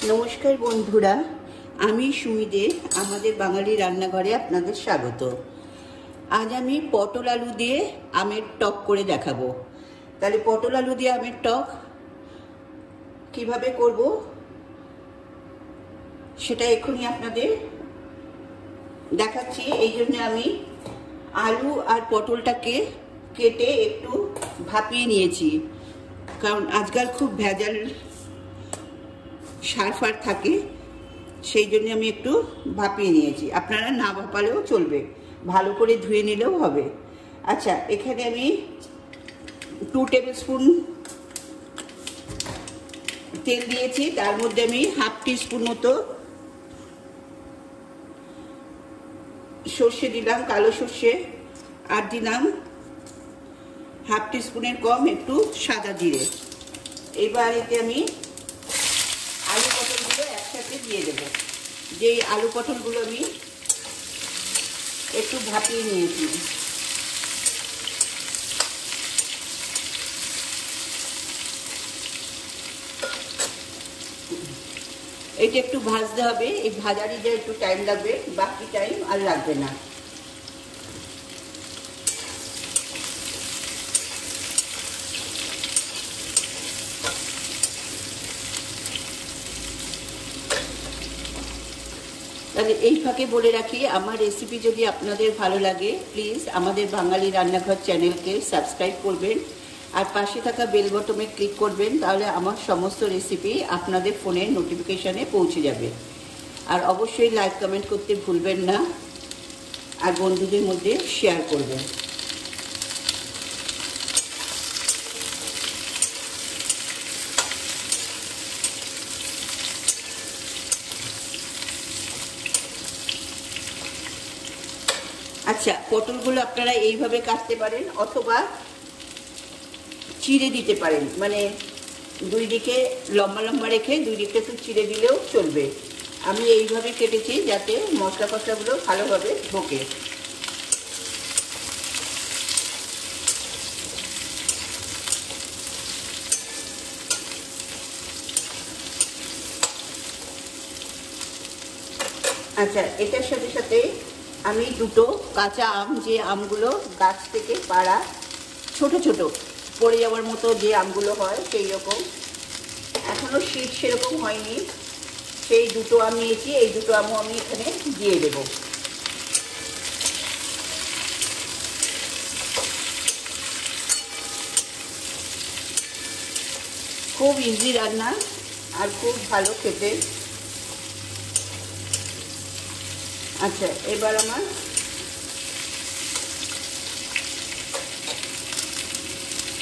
नमस्कार बंधुरा आमी सुमी दे आमादेर बांगाली रान्नाघरे आपनादेर स्वागत। आज आमी पटल आलू दिए आमेर टक करे देखाबो। ताहले पटल आलू दिए आमेर टक किभाबे करबो सेटा एखुनी आपनादेर देखाচ্ছি। এই জন্য আমি आलू और पटलटाके केटे एकटू भापिए निয়েছি, কারণ আজকাল খুব ভেজাল সার ফার থাকে, সেই জন্য আমি একটু ভাপিয়ে নিয়েছি। আপনারা না ভাপালেও চলবে, ভালো করে ধুয়ে নিলেও হবে। আচ্ছা, এখানে আমি 2 টেবিল স্পুন তেল দিয়েছি, তার মধ্যে আমি হাফ টিস্পুন মতো সর্ষে দিলাম, কালো সর্ষে, আর দিলাম হাফ টিস্পুনের কম একটু সাদা জিরে। এবার এতে আমি आलू पटलगुलो एकसाथे दिए देव। जे आलू पटलगुलो आमी एकटू भापिए निয়েছি। এটা একটু ভাজতে হবে, এই ভাজারই যে একটু টাইম লাগবে, বাকি টাইম আর লাগবে না। তাহলে এই ফাঁকে বলে রাখি, আমার রেসিপি যদি আপনাদের ভালো লাগে প্লিজ আমাদের বাঙালি রান্নাঘর চ্যানেলকে সাবস্ক্রাইব করবেন আর পাশে থাকা বেল বটনে ক্লিক করবেন, তাহলে আমার সমস্ত রেসিপি আপনাদের ফোনের নোটিফিকেশনে পৌঁছে যাবে। আর অবশ্যই লাইক কমেন্ট করতে ভুলবেন না, আর বন্ধুদের মধ্যে শেয়ার করবেন। আচ্ছা, পটলগুলো আপনারা এইভাবে কাটতে পারেন অথবা চিড়ে দিতে পারেন, মানে দুই দিকে লম্বা লম্বা রেখে দুই দিকে একটু চিড়ে দিলেও চলবে। আমি এইভাবে কেটেছি যাতে মশলা ফসলাগুলো ভালোভাবে ঢোকে। আচ্ছা, এটার সাথে সাথে আমি দুটো কাঁচা আম, যে আমগুলো গাছ থেকে পাড়া ছোট ছোট পড়ে যাওয়ার মতো যে আমগুলো হয় সেই রকম, এখনো শীত সেরকম হয়নি, সেই দুটো আম নিয়েছি। এই দুটো আমও আমি এখানে দিয়ে দেব। খুব ইজি রান্না আর খুব ভালো খেতে। আচ্ছা, এবার আমার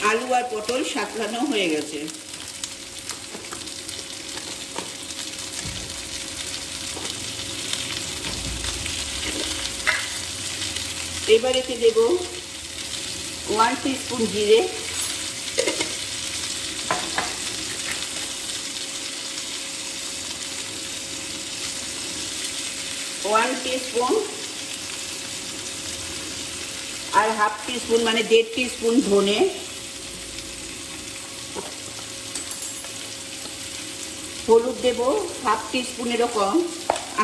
আলু আর পটল সাঁতলানো হয়ে গেছে। এবার এতে দেব 1 টিস্পুন জিরে, 1 টিস্পুন আর হাফ টিস্পুন মানে 1.5 টিস্পুন ধনে, হলুদ দেব হাফ টিস্পুনেরও কম,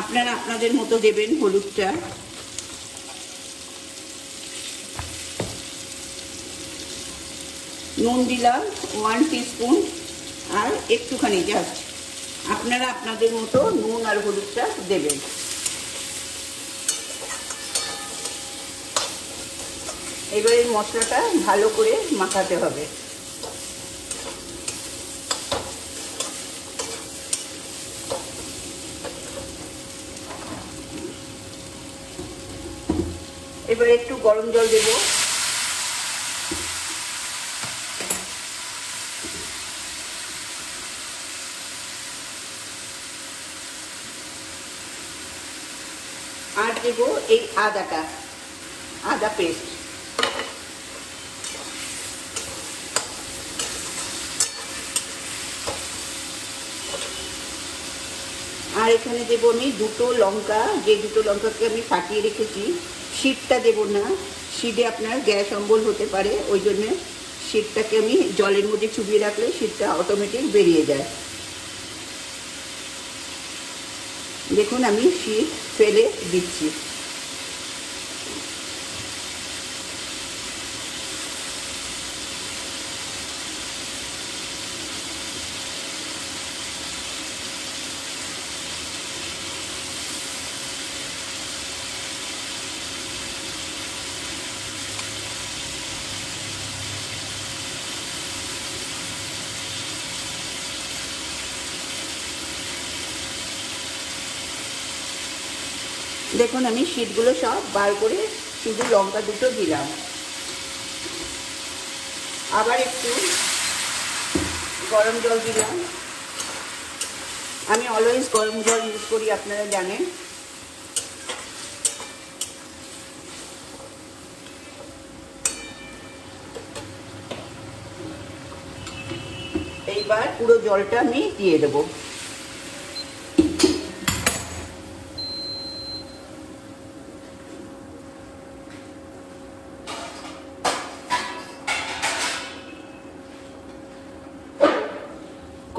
আপনারা আপনাদের মতো দেবেন হলুদটা। নুন দিলাম 1 টিস্পুন আর একটুখানি, জাস্ট আপনারা আপনাদের মতো নুন আর হলুদটা দেবেন। এবার এই মশলাটা ভালো করে মাখাতে হবে। এবার একটু গরম জল দেব। আর দেব এই আদা পেস্ট। আর এখানে দেব আমি দুটো লঙ্কা, যে দুটো লঙ্কাকে আমি ফাটিয়ে রেখেছি। শীতটা দেব না, শীতে আপনার গ্যাস অম্বল হতে পারে, ওই জন্য শীতটাকে আমি জলের মধ্যে চুবিয়ে রাখলে শীতটা অটোমেটিক বেরিয়ে যায়। দেখুন আমি শীত ফেলে দিচ্ছি। দেখুন আমি শীতগুলো সব বার করে শুধু লঙ্কা দুটো দিলাম। আবার একটু গরম জল দিলাম। আমি অলওয়েজ গরম জল ইউজ করি, আপনারা জানেন। এইবার পুরো জলটা আমি দিয়ে দেবো।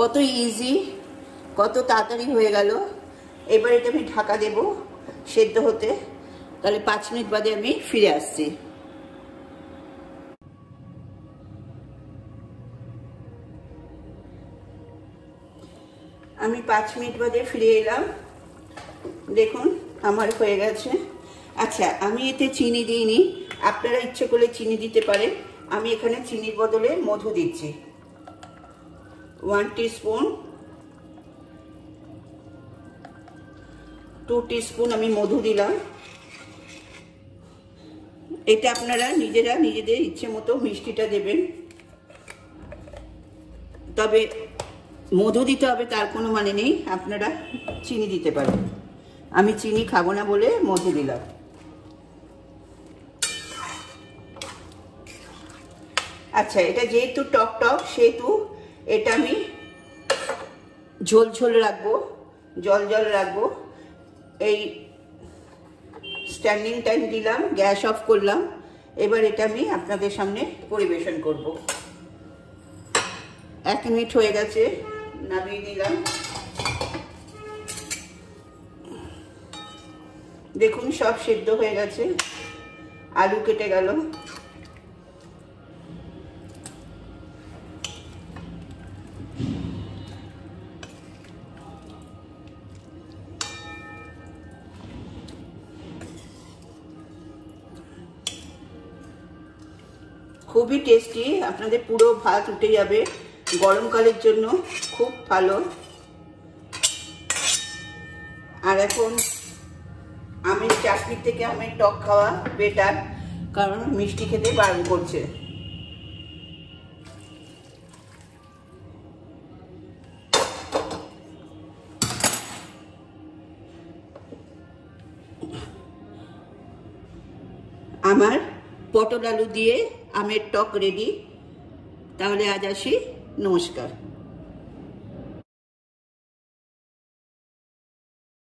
কত ইজি, কত তাড়াতাড়ি হয়ে গেল। এবার এটা আমি ঢাকা দেব সেদ্ধ হতে। তাহলে 5 মিনিট বাদে আমি ফিরে আসছি। আমি 5 মিনিট বাদে ফিরে এলাম। দেখুন আমার হয়ে গেছে। আচ্ছা, আমি এতে চিনি দিইনি, আপনারা ইচ্ছে করলে চিনি দিতে পারেন। আমি এখানে চিনির বদলে মধু দিচ্ছি। 1 টিস্পুন, 2 টিস্পুন আমি মধু দিলাম। এটা আপনারা নিজেরা নিজেদের ইচ্ছে মতো মিষ্টিটা দেবেন, তবে মধু দিতে হবে তার কোনো মানে নেই, আপনারা চিনি দিতে পারেন। আমি চিনি খাবো না বলে মধু দিলাম। আচ্ছা, এটা যেহেতু টক টক সেহেতু এটা আমি ঝোল ঝোল রাখবো, জল জল রাখবো। এই স্ট্যান্ডিং টাইম দিলাম, গ্যাস অফ করলাম। এবার এটা আমি আপনাদের সামনে পরিবেশন করব। 1 মিনিট হয়ে গেছে, নামিয়ে নিলাম। দেখুন সব সেদ্ধ হয়ে গেছে, আলু কেটে গেল। খুবই টেস্টি, আপনাদের পুরো ভাত উঠে যাবে। গরমকালের জন্য খুব ভালো। আর এখন আমের চাটনির থেকে আমের টক খাওয়া বেটার, কারণ মিষ্টি খেতে বারণ করছে। আমার পটল আলু দিয়ে আমের টক রেডি। তাহলে আজ আসি, নমস্কার।